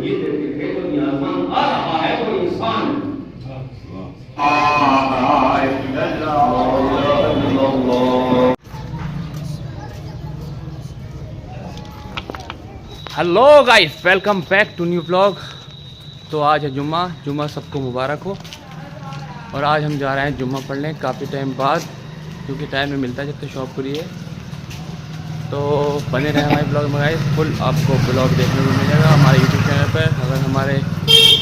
یہ دیکھتے تھے تو یہ آسمان آ رہا ہے وہ انسان hello guys, welcome back to new blog. تو آج ہے جمعہ سب کو مبارک ہو، اور آج ہم جا رہے ہیں جمعہ پڑھنے کافی ٹائم بعد، کیونکہ ٹائم نہیں ملتا جب تک شاپ کھلی ہے۔ تو بنے رہے ہمارے بلاگ میں گائز، فل آپ کو بلاگ دیکھنے کو ملے گا ہمارے یوٹیوب چینل پر۔ اگر ہمارے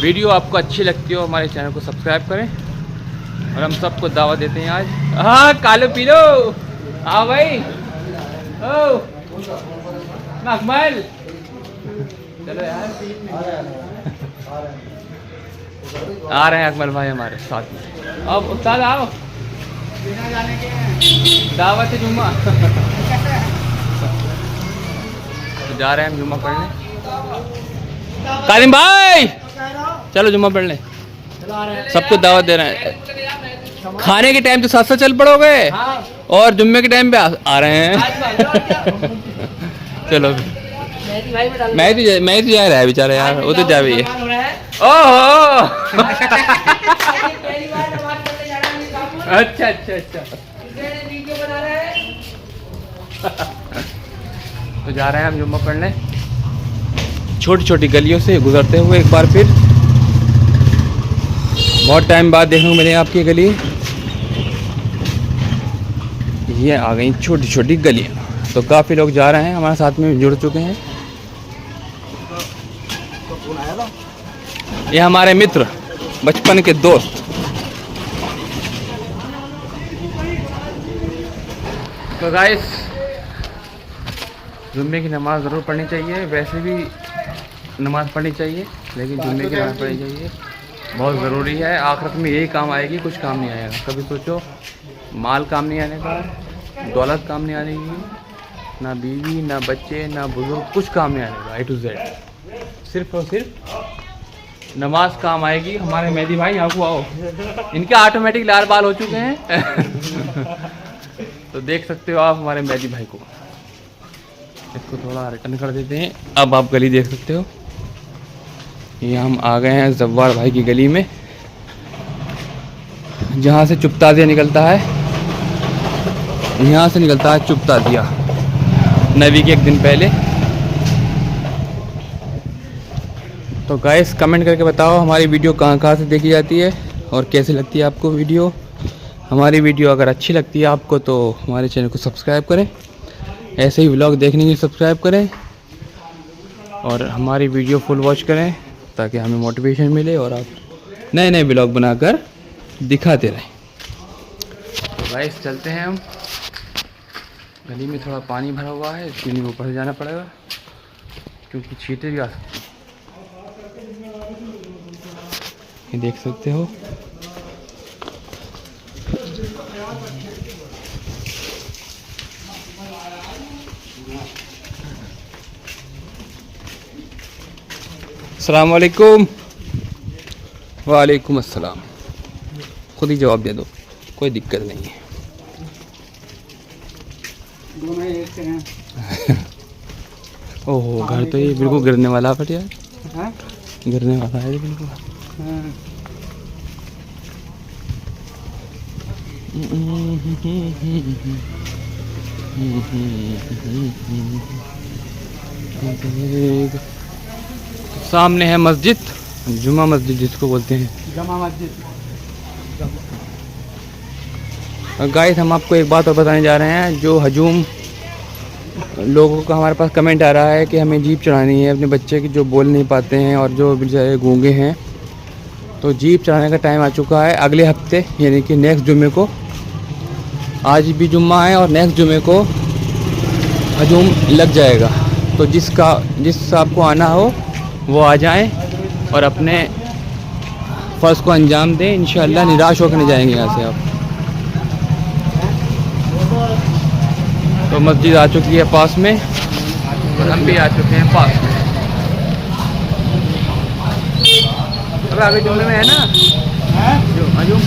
ویڈیو آپ کو اچھی لگتی ہو ہمارے چینل کو سبسکرائب کریں، اور ہم سب کو دعوت دیتے ہیں آج۔ ہاں کالو پی لو، ہاں بھائی، او اکمل چلو یار، آ رہے ہیں اکمل بھائی ہمارے ساتھ میں۔ اب استاد آؤ، دعوت جمعہ جا رہے ہیں ہم جمعہ پڑھنے۔ کالم بھائی چلو جمعہ پڑھنے، سب کو دعوت دے رہے ہیں۔ کھانے کے ٹائم تو ساتھ ساتھ چل پڑو گے، اور جمعے کے ٹائم پہ آ رہے ہیں۔ چلو میں تو جا رہا ہے بیچارہ یار، وہ تو جا بھی ہے۔ اوہ اچھا اچھا اچھا، تو جا رہے ہیں ہم جمعہ پڑھنے، چھوٹی چھوٹی گلیوں سے گزرتے ہوئے ایک بار پھر۔ بہت ٹائم بعد دیکھنے کو ملے آپ کی گلی، یہ آ گئی چھوٹی چھوٹی گلیاں۔ تو کافی لوگ جا رہے ہیں ہمارے ساتھ میں جڑ چکے ہیں، یہ ہمارے متر، بچپن کے دوست۔ تو گائس، جمعے کی نماز ضرور پڑھنی چاہیے، ویسے بھی نماز پڑھنی چاہیے، لیکن جمعے کی نماز پڑھنی چاہیے، بہت ضروری ہے۔ آخرت میں یہی کام آئے گی، کچھ کام نہیں آئے گا۔ کبھی سوچو مال کام نہیں آنے کا، دولت کام نہیں آنے گی، نہ بیوی، نہ بچے، نہ بزرگ، کچھ کام نہیں آنے گا اے ٹو زیڈ۔ صرف اور صرف نماز کام آئے گی۔ ہمارے مہدی بھائی یہاں کو آؤ، ان کے آٹومیٹک لال بال ہو چکے ہیں۔ تو دیکھ سکتے ہو آپ ہمارے مہدی بھائی کو، اس کو تھوڑا ریٹرن کر دیتے ہیں۔ اب آپ گلی دیکھ سکتے ہو، یہ ہم آ گئے ہیں زوار بھائی کی گلی میں، جہاں سے چپ تازیہ نکلتا ہے، یہاں سے نکلتا ہے چپ تازیہ نبی کے ایک دن پہلے۔ تو گائس کمنٹ کر کے بتاؤ ہماری ویڈیو کہاں کہاں سے دیکھی جاتی ہے اور کیسے لگتی ہے آپ کو ویڈیو۔ ہماری ویڈیو اگر اچھی لگتی ہے آپ کو تو ہمارے چینل کو سبسکرائب کریں، ایسے ہی ولاگ دیکھنے کے لیے سبسکرائب کریں، اور ہماری ویڈیو فل واچ کریں تاکہ ہمیں موٹیویشن ملے اور آپ نئے نئے ولاگ بنا کر دکھاتے رہیں۔ تو گائس چلتے ہیں ہم، گلی میں تھوڑا پانی بھرا ہوا ہے، اس لیے اوپر سے جانا پڑے گا کیونکہ چھینٹے بھی آ سکتے ہیں۔ یہ دیکھ سکتے ہو، السلام علیکم۔ وعلیکم السلام، خود ہی جواب دے دو، کوئی دقت نہیں ہے۔ اوہ گھر تو یہ بالکل گرنے والا پھٹ یار، گرنے والا ہے بالکل۔ سامنے ہے مسجد، جمعہ مسجد جس کو بولتے ہیں، جمعہ مسجد۔ گائس ہم آپ کو ایک بات اور بتانے جا رہے ہیں، جو ہجوم لوگوں کا ہمارے پاس کمنٹ آ رہا ہے کہ ہمیں جیپ چڑھانی ہے اپنے بچے کی جو بول نہیں پاتے ہیں اور جو بیچارے گونگے ہیں، تو جیپ چڑھانے کا ٹائم آ چکا ہے اگلے ہفتے، یعنی کہ نیکسٹ جمعے کو۔ آج بھی جمعہ ہے اور نیکسٹ جمعے کو ہجوم لگ جائے گا، تو جس صاحب کو آنا ہو وہ آ جائیں اور اپنے فرض کو انجام دیں، انشاءاللہ نراش ہو کے نہیں جائیں گے یہاں سے آپ۔ تو مسجد آ چکی ہے پاس میں، اور ہم بھی آ چکے ہیں پاس میں۔ اب آگے جمعے میں ہے نا ہجوم،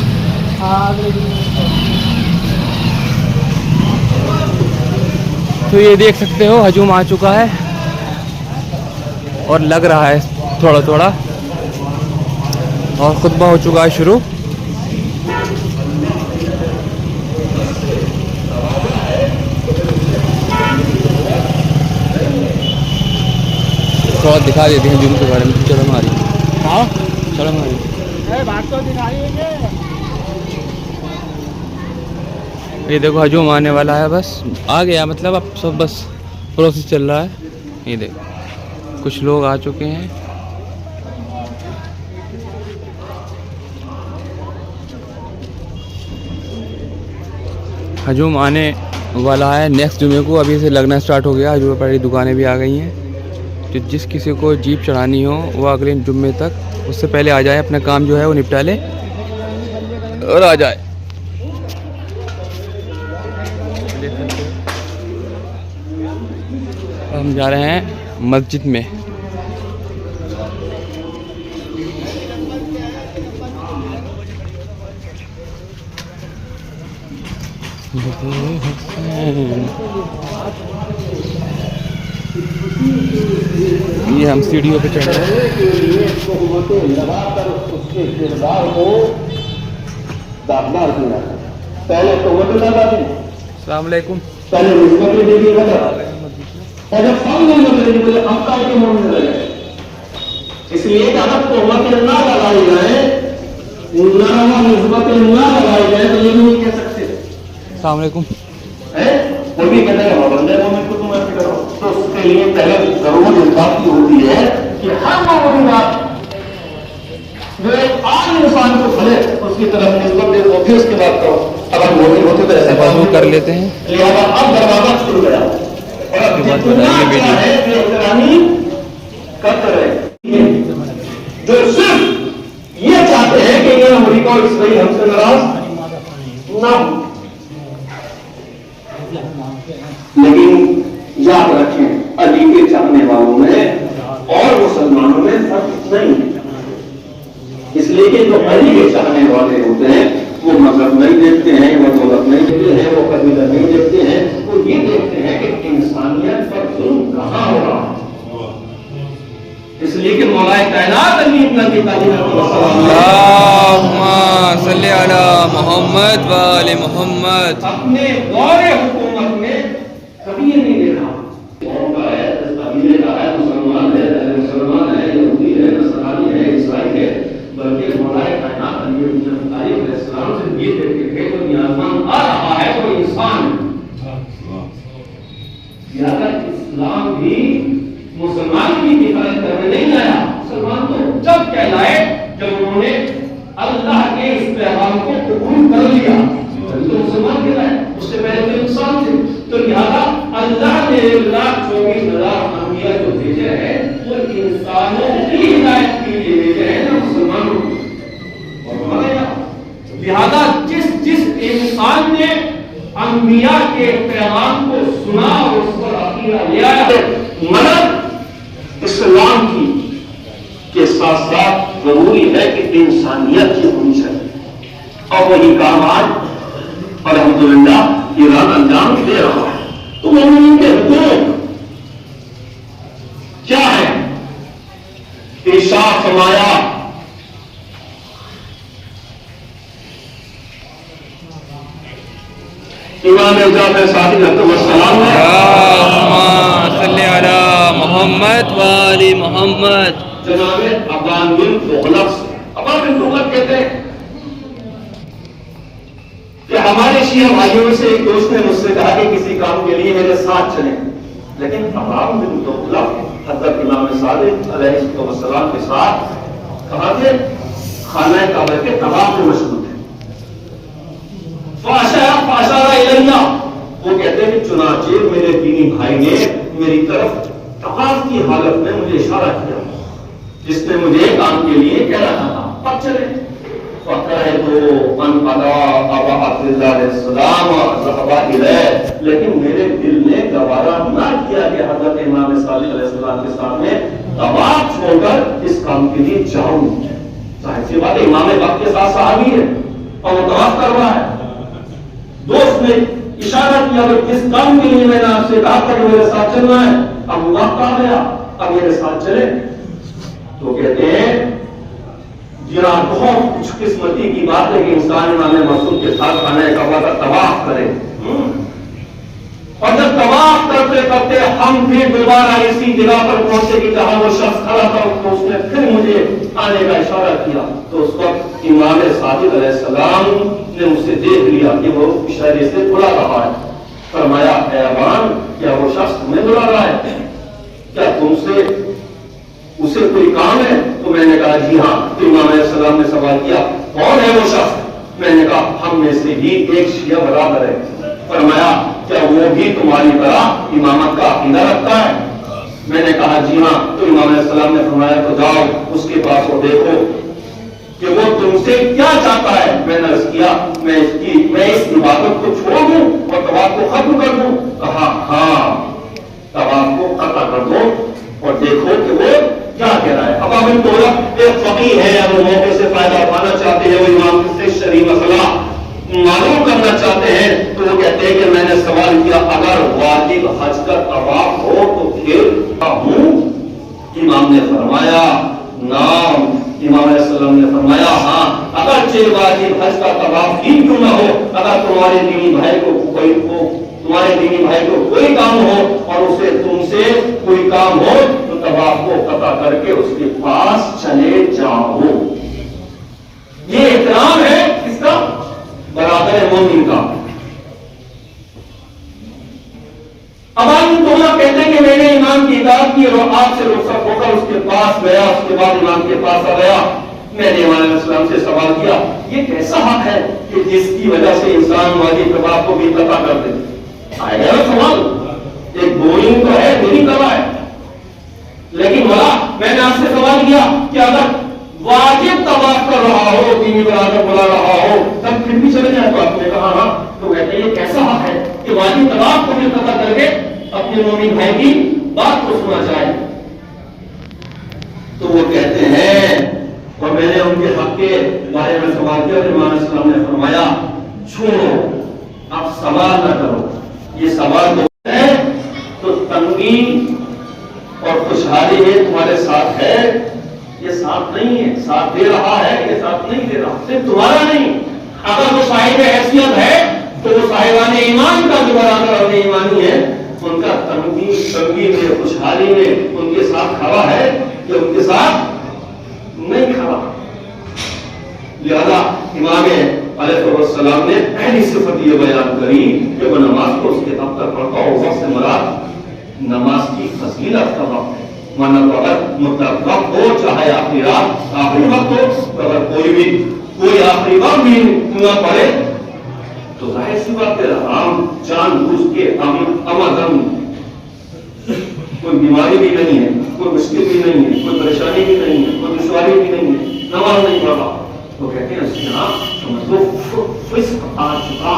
تو یہ دیکھ سکتے ہو ہجوم آ چکا ہے اور لگ رہا ہے تھوڑا تھوڑا اور خطبہ ہو چکا ہے شروع. تھوڑا دکھا دیتے ہیں جم کے بارے میں. چلو ہماری چلو ہماری یہ دیکھو ہجوم آنے والا ہے. بس آ گیا مطلب اب سب بس پروسیس چل رہا ہے. یہ دیکھو کچھ لوگ آ چکے ہیں. ہجوم آنے والا ہے نیکسٹ جمعے کو. ابھی سے لگنا سٹارٹ ہو گیا. ہجوم پر دکانیں بھی آ گئی ہیں. تو جس کسی کو جیپ چڑھانی ہو وہ اگلے جمعے تک اس سے پہلے آ جائے, اپنا کام جو ہے وہ نپٹا لے اور آ جائے. ہم جا رہے ہیں مسجد میں. یہ ہم سیڑھیوں پہ چڑھ رہے ہیں. السلام علیکم. اس لیے نہ لگائی جائے تو یہ نہیں کہہ سکتے. السلام علیکم. وہ بھی کہتے ہیں بندے کو تم ایسے کرو. تو اس کے لیے پہلے ضرورت اس بات کی ہوتی ہے کہ ہر معمولی بات جو ایک عام انسان کو کھلے اس کی طرف نسبت دے دو, پھر اس کے بعد کرو. اگر موٹی ہوتی تو ایسے بات کر لیتے ہیں. لہٰذا اب دروازہ کھل گیا اور جتنا ہے کہ احترامی کرتے رہے. جو صرف یہ چاہتے ہیں کہ یہ امریکہ اور اسرائیل ہم سے ناراض نہ ہو, لیکن یاد رکھیں علی کے چاہنے والوں میں اور مسلمانوں میں فرق نہیں ہے. اس لیے کہ جو علی کے چاہنے والے ہوتے ہیں وہ مذہب نہیں دیکھتے ہیں, وہ دولت نہیں دیکھتے ہیں, وہ قبیلہ نہیں دیکھتے ہیں. وہ یہ دیکھتے ہیں کہ انسانیت پر ظلم کہاں ہو رہا ہے. اس لیے کہ مولا کائنات علی ابن ابی طالب اللہم صلی علی محمد و آل محمد اپنے دور حکومت میں کبھی یہ نہیں دیکھا. قوم کا ہے, قبیلے کا ہے, مسلمان ہے, مسلمان ہے, یہودی ہے, نصرانی ہے, عیسائی ہے, بلکہ مولا کائنات علی ابن ابی طالب علیہ السلام سے یہ دیکھتے تھے تو نیازمند آ رہا ہے وہ انسان ہے. لہٰذا اسلام بھی مسلمان کی حفاظت کرنے نہیں آیا. مسلمان تو جب کہلائے جب انہوں نے اللہ کے اس پیغام کو قبول کر لیا تو مسلمان کہلائے. اس سے پہلے تو انسان تھے. تو لہٰذا اللہ نے 1,24,000 انبیاء جو بھیجے ہیں وہ انسانوں کی ہدایت کے لیے بھیجے ہیں نہ مسلمانوں کی. لہٰذا جس انسان نے انبیاء کے پیغام کو سنا اور اس پر عقیدہ لے آیا, مدد اسلام کی کے ساتھ ساتھ ضروری ہے کہ انسانیت کی ہونی چاہیے. اور وہی کام آج الحمدللہ ایران انجام دے رہا ہے. تو مومنین کے حقوق کیا ہے؟ ارشاد فرمایا امام جعفر صادق علیہ السلام نے اللہم صلی علی محمد و آل محمد. جناب ابان بن تغلق سے, ابان بن تغلق کہتے ہیں کہ ہمارے شیعہ بھائیوں میں سے ایک دوست نے مجھ سے کہا کہ کسی کام کے لیے میرے ساتھ چلیں. لیکن ابان بن تغلق حضرت امام صادق علیہ السلام کے ساتھ کہاں تھے؟ خانہ کعبہ کے طواف میں مشغول تھے. فاشارہ الیہ, وہ کہتے ہیں کہ چنانچہ میرے دینی بھائی نے میری طرف طواف کی حالت میں مجھے اشارہ کیا جس نے مجھے کام کے لیے کہہ رہا تھا اب چلے. لیکن میرے دل نے گوارا نہ کیا کہ حضرت امام صادق علیہ السلام کے سامنے طواف چھوڑ کر اس کام کے لیے جاؤں. ظاہر سی بات ہے امام وقت کے ساتھ صحابی ہے اور وہ طواف کر رہا ہے. دوست نے اشارہ کیا کہ جس کام کے لیے میں نے آپ سے کہا تھا کہ میرے ساتھ چلنا ہے, اب وقت آ گیا, اب میرے ساتھ چلے. تو کہتے ہیں جی ہاں بہت خوش قسمتی کی بات ہے کہ انسان امام معصوم کے ساتھ خانہ کعبہ کا طواف کرے، اور جب طواف کرتے کرتے ہم پھر دوبارہ اسی جگہ پر پہنچے کہ جہاں وہ شخص کھڑا تھا، اس نے پھر مجھے آنے کا اشارہ کیا، تو اس وقت امام صادق علیہ السلام نے اسے دیکھ لیا کہ وہ اشارے سے بلا رہا ہے. فرمایا اے ابان، کیا وہ شخص تمہیں بلا رہا ہے؟ کیا تم سے اسے کوئی کام ہے؟ تو میں نے کہا جی ہاں. تو امام علیہ السلام نے سوال کیا کون ہے وہ شخص؟ میں نے کہا ہم میں سے ہی ایک شیعہ برادر ہے. فرمایا کیا وہ بھی تمہاری طرح امامت کا عقیدہ رکھتا ہے؟ میں نے کہا جی ہاں. تو امام علیہ السلام نے فرمایا تو جاؤ اس کے پاس اور دیکھو کہ وہ تم سے کیا چاہتا ہے. میں نے عرض کیا میں اس عبادت کو چھوڑ دوں اور طواف کو ختم کر دوں؟ کہا ہاں طواف کو قطع کر دو اور دیکھو کہ وہ کیا کہہ رہا ہے. اب ہم تو ایک فقیہ ہے، وہ موقع سے فائدہ اٹھانا چاہتے ہیں، وہ امام سے شرعی مسئلہ معلوم کرنا چاہتے ہیں، تو وہ کہتے ہیں کہ میں نے سوال کیا اگر واجب حج کا طواف ہو تو پھر ہوں؟ امام نے فرمایا نام. امام علیہ السلام نے فرمایا ہاں اگرچہ واجب حج کا طواف ہی کیوں نہ ہو، اگر تمہارے دینی بھائی کو کوئی کام ہو اور اسے تم سے کوئی کام ہو تو طواف کو قطع کر کے اس کے پاس چلے جاؤ. یہ احترام ہے کس کا؟ برادر مومن کا. اب آپ کہتے ہیں کہ میں نے امام کی اطاعت کی اور آپ سے رخصت ہو کر اس کے پاس گیا، اس کے بعد امام کے پاس آ گیا. میں نے امام علیہ السلام سے سوال کیا یہ کیسا حق ہے کہ جس کی وجہ سے انسان واجب طواف کو بھی قطع کر دے؟ آئے گا سوال، ایک بورنگ تو ہے نہیں کر رہا ہے، لیکن بولا میں نے آپ سے سوال کیا کہ اگر واجب طواف کر رہا ہو، دینی برادر بلا رہا ہو، تب پھر بھی چلے جائے؟ تو آپ نے کہا ہاں. تو کہتے ہیں یہ کیسا حق ہے کہ واجب طواف کو بھی قطع کر کے اپنے مومن بھائی کی بات کو سنا جائے؟ تو وہ کہتے ہیں اور میں نے ان کے حق کے بارے میں سوال کیا اور امام علیہ السلام نے فرمایا چھوڑو، اب سوال نہ کرو. یہ سوال تو ہے تو تنگی اور خوشحالی میں تمہارے ساتھ ہے، یہ ساتھ نہیں ہے. ساتھ دے رہا ہے، یہ ساتھ نہیں دے رہا. صرف تمہارا نہیں، اگر وہ صاحب حیثیت ہے تو وہ صاحبان ایمان کا جو برادر اور ایمانی ہے ان کا تنگی میں خوشحالی میں ان کے ساتھ کھڑا ہے یا ان کے ساتھ نہیں کھڑا. لہذا امام علیہ السلام نے پہلی صفت یہ بیان کری کہ وہ نماز کو اس کے وقت پر پڑھتا ہو. وقت سے مراد نماز کی فضیلت کا وقت ہے، ورنہ تو اگر مطلق وقت ہو چاہے آخری رات آخری وقت ہو، اگر کوئی آخری وقت بھی نہ پڑھے تو ظاہر سی بات ہے ہم جان بوجھ کے امدن کوئی بیماری بھی نہیں ہے، کوئی مشکل بھی نہیں ہے، کوئی پریشانی بھی نہیں ہے، کوئی دشواری بھی نہیں ہے، نماز نہیں پڑھا تو کہتے ہیں اس کے سمجھ لو فسق آ چکا،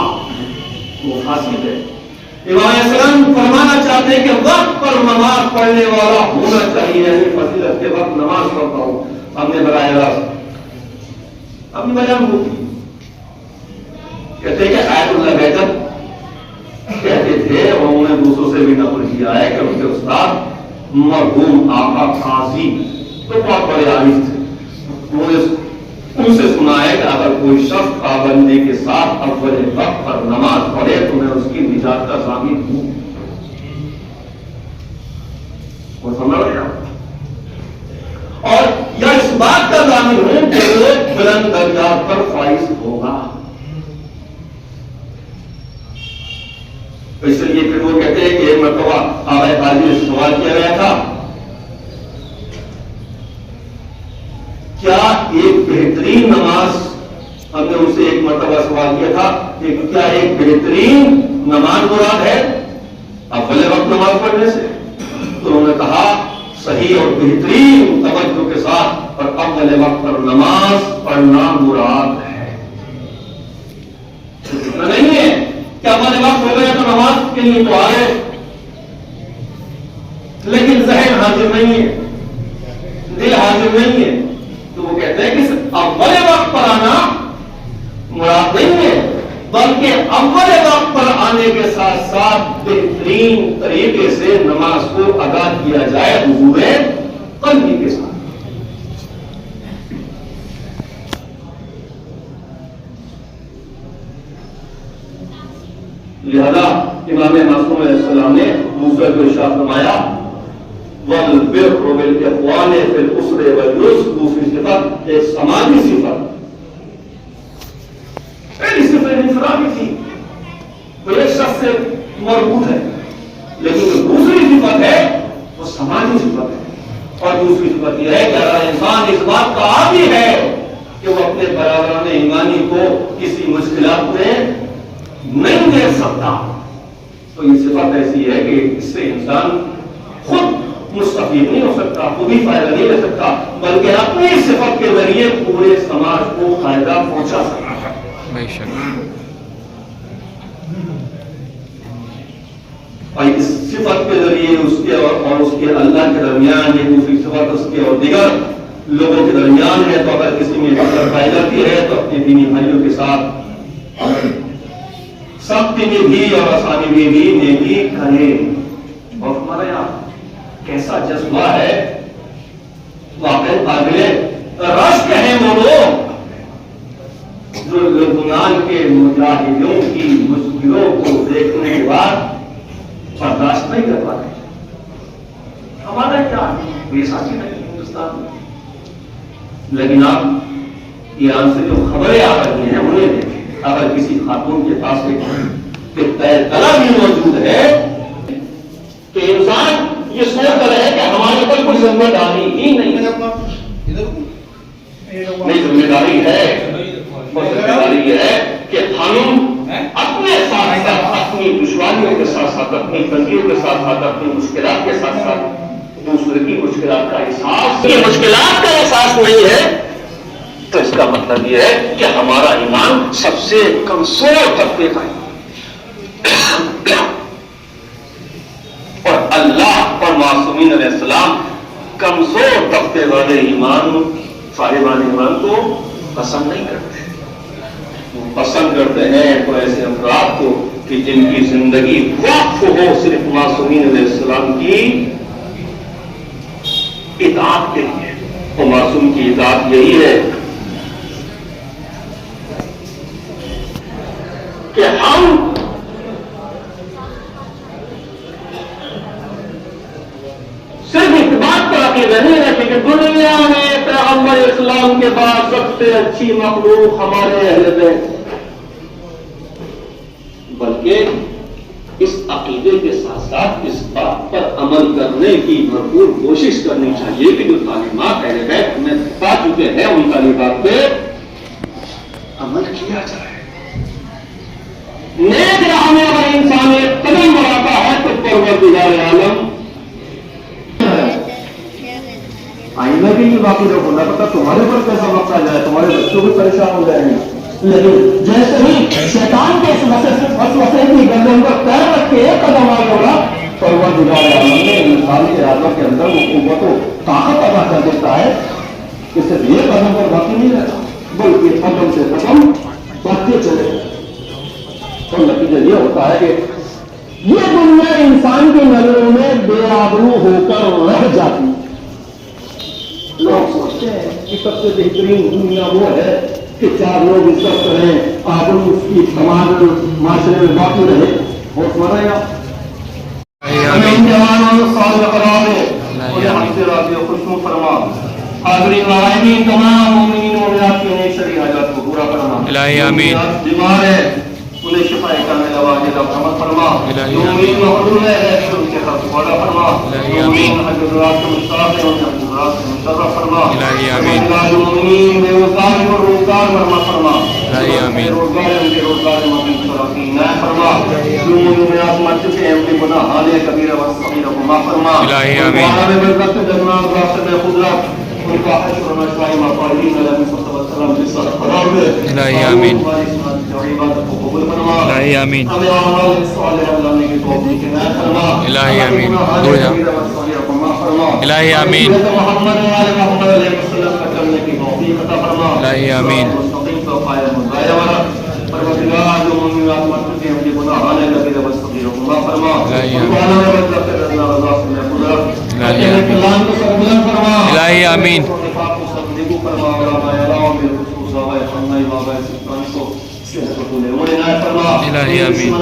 وہ فاسد ہے. امام علیہ السلام فرمانا چاہتے ہیں کہ وقت پر نماز پڑھنے والا ہونا چاہیے، یعنی فضیلت کے وقت نماز پڑھتا ہوں. ہم نے براہ راست اپنی بیان ہوتی کہتے ہیں کہ آیت اللہ بیتر کہتے تھے اور انہوں نے دوسروں سے بھی نقل کیا ہے کہ ان کے استاد مرحوم آقا قاضی تو بہت بڑے عالم تھے. انہوں نے ان سے سنا ہے کہ اگر کوئی شخص پابندی کے ساتھ اول وقت پر نماز پڑھے تو میں اس کی نجات کا ضامن ہوں. وہ سمجھ رہے ہیں اور یا اس بات کا ضامن ہوں کہ وہ بلند درجات پر فائز ہوگا. اس لیے پھر وہ کہتے ہیں کہ ایک مرتبہ آبائی قاضی سے سوال کیا گیا تھا کیا ایک بہترین نماز، ہم نے ان سے ایک مرتبہ سوال کیا تھا کہ کیا ایک بہترین نماز مراد ہے اول وقت نماز پڑھنے سے؟ تو انہوں نے کہا صحیح اور بہترین توجہ کے ساتھ اور اول وقت پر نماز پڑھنا مراد ہے. اتنا نہیں ہے کہ اول وقت ہو گیا تو نماز کے لیے تو آ گئے لیکن ذہن حاضر نہیں ہے، دل حاضر نہیں ہے. تو وہ کہتے ہیں کہ اول وقت پر آنا مراد نہیں ہے بلکہ اول وقت پر آنے کے ساتھ ساتھ بہترین طریقے سے نماز کو ادا کیا جائے حضور قلبی کے ساتھ. لہذا امام معصوم علیہ السلام نے موسیٰ کو ارشاد فرمایا وَالْبِرُّ بِالْإِخْوَانِ فِي الْأُسْرِ وَالْيُسْرُ فِي الْخِطَبِ، ایک سماجی صفت، پہلی صفت انفرادی تھی، وہ ایک شخص سے مربوط ہے، لیکن جو دوسری صفت ہے وہ سماجی صفت ہے، اور دوسری صفت یہ ہے کہ اگر انسان اس بات کا عادی ہے کہ وہ اپنے برابران ایمانی کو کسی مشکلات میں نہیں دیکھ سکتا، تو یہ صفت ایسی ہے کہ اس سے انسان خود مستفید نہیں ہو سکتا، خود ہی فائدہ نہیں لے سکتا، بلکہ اپنی صفت کے ذریعے پورے سماج کو فائدہ پہنچا سکتا ہے۔ بے شک۔ اور اس صفت کے ذریعے اس کے اور اس کے اللہ کے درمیان یہ دوسری صفت اس کے اور دیگر لوگوں کے درمیان ہے، تو اگر کسی میں فکر پائی جاتی ہے تو اپنے دینی بھائیوں کے ساتھ سختی میں بھی اور آسانی میں بھی نیکی کرے۔ اور ہمارا یہاں کیسا جذبہ ہے، واقعی قابل رشک ہیں وہ لوگ جو لبنان کے مجاہدوں کی مشکلوں کو دیکھنے کے بعد برداشت نہیں کر پاتے۔ ہمارا کیا بے ساچی نہیں ہندوستان میں، لیکن آپ ایران سے جو خبریں آ رہی ہیں انہیں دیکھیں، اگر کسی خاتون کے پاس ایک طلب بھی موجود ہے کہ انسان یہ سوچ رہے کہ ہمارے اوپر کوئی ذمہ داری ہی نہیں ہے، نہیں ذمہ داری ہے، اور ذمہ داری یہ ہے کہ ہم اپنے ساتھ ساتھ اپنی دشواریوں کے ساتھ ساتھ اپنی تنگیوں کے ساتھ ساتھ اپنی مشکلات کے ساتھ ساتھ دوسرے کی مشکلات کا احساس، یہ مشکلات کا احساس نہیں ہے تو اس کا مطلب یہ ہے کہ ہمارا ایمان سب سے کمزور طبقے کا ہے، اور اللہ اور معصومین علیہ السلام کمزور طبقے والے ایمان صاحبان ایمان کو پسند نہیں کرتے، پسند کرتے ہیں تو ایسے افراد کو کہ جن کی زندگی وقف ہو صرف معصومین علیہ السلام کی اطاعت کے لیے، اور معصوم کی اطاعت یہی ہے کہ ہم صرف اس بات پر عقیدہ نہیں رکھتے کہ دنیا میں پیغمبر اسلام کے بعد سب سے اچھی مخلوق ہمارے اہل بیت، بلکہ اس عقیدے کے ساتھ ساتھ اس بات پر عمل کرنے کی بھرپور کوشش کرنی چاہیے کہ جو تعلیمات اہل بیت ہمیں بتا چکے ہیں ان تعلیمات پہ عمل کیا جائے۔ نیک راہ میں اگر انسان ایک قدم بڑھاتا ہے تو پروردگار عالم آئندہ بھی یہ باقی رکھو، نہ پتا تمہارے پر کیسا وقت آ جائے، تمہارے بچوں بھی پریشان ہو جائیں گے، لیکن جیسے ہی شیطان کے اس وسوسے کی گردن پر پیر رکھ کے ایک قدم آگے ہوگا، پروردگار عالم نے انسان کے ارادوں کے اندر وہ قوت و طاقت ادا کر دیتا ہے کہ صرف یہ قدم پر باقی نہیں رہتا، بلکہ قدم سے قدم بڑھتے چلے، اور نتیجہ یہ ہوتا ہے کہ یہ دنیا انسان کی نظروں میں بے آبرو ہو کر رہ جاتی ہے۔ لوگ سوچتے ہیں کہ سب سے بہترین دنیا وہ ہے کہ چار لوگ عزت کریں، آبرو اس کی سماج معاشرے میں باقی رہے، اور ہمارا یہاں ہمیں ان جوانوں سال قرار دے اور ہم سے راضی و خوشنو فرما، حاضرین وعائدین تمام مومنین و مومنات کی انہیں شرعی حاجات کو پورا کرنا، الہی آمین، بیمار ہے انہیں شفا کامل عواجل رحمت فرما، مومنین محروم ہے ان کے خرچ بڑا فرما، مومنین حجرات کے مشتاق ہیں ان کے حجرات سے مشتاق فرما، الہی آمین، مومنین بے وزار و روزگار مرمت فرما، الہی آمین، روزگار ان کے روزگار مدین شرافی نائے فرما، جو مومنات مر چکے ہیں ان کے گناہ حالے کبیرہ و صغیرہ کو معاف فرما، الہی آمین، وعلى برکت جنات راستے قدرت ان کا حشر و نشوائی مقالین علیہ السلام کے ساتھ قرار دے، الہی آمین، الہی آمین، الہی آمین، الہی آمین، الہی آمین، الہی آمین، الہی آمین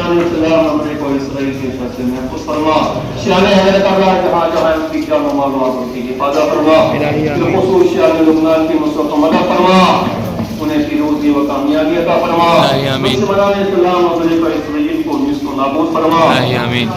انہیں فیروزی و کامیابی عطا فرما. آمین مسلمان اسلام و بلے پر اسرائیل کو نابود فرما. آمین